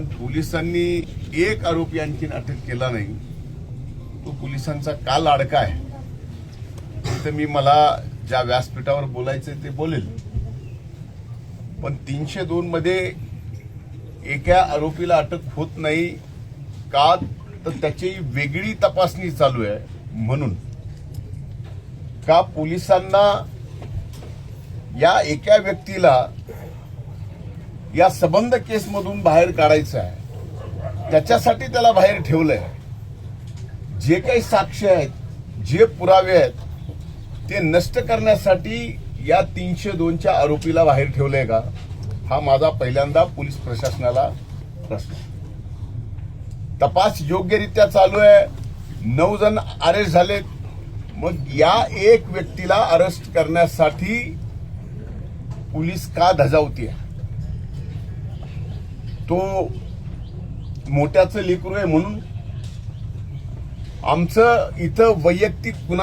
पण पोलिसांनी एक आरोपी आणखीन अटक केला नाही. तो पोलिसांचा का लाडका आहे तर मला ज्या व्यासपीठावर बोलायचं ते बोलेल. पण 302 मध्ये एका आरोपीला अटक होत नाही का तर त्याची वेगळी तपासणी चालू आहे. म्हणून का पोलिसांना या एका व्यक्तीला या सबंध केसमधून बाहेर काढायचं आहे, त्याच्यासाठी त्याला बाहेर ठेवलंय. जे काही साक्ष आहेत, जे पुरावे आहेत ते नष्ट करण्यासाठी या 302च्या आरोपीला बाहेर ठेवलंय का, हा माझा पहिल्यांदा पोलीस प्रशासनाला प्रश्न. तपास योग्यरित्या चालू आहे. 9 जण अरेस्ट झालेत. मग या एक व्यक्तीला अरेस्ट करण्यासाठी पोलीस का धजावतीये? तो मोठ्याचं लेकरू आहे म्हणून. आमचं इथं वैयक्तिक गुन्हा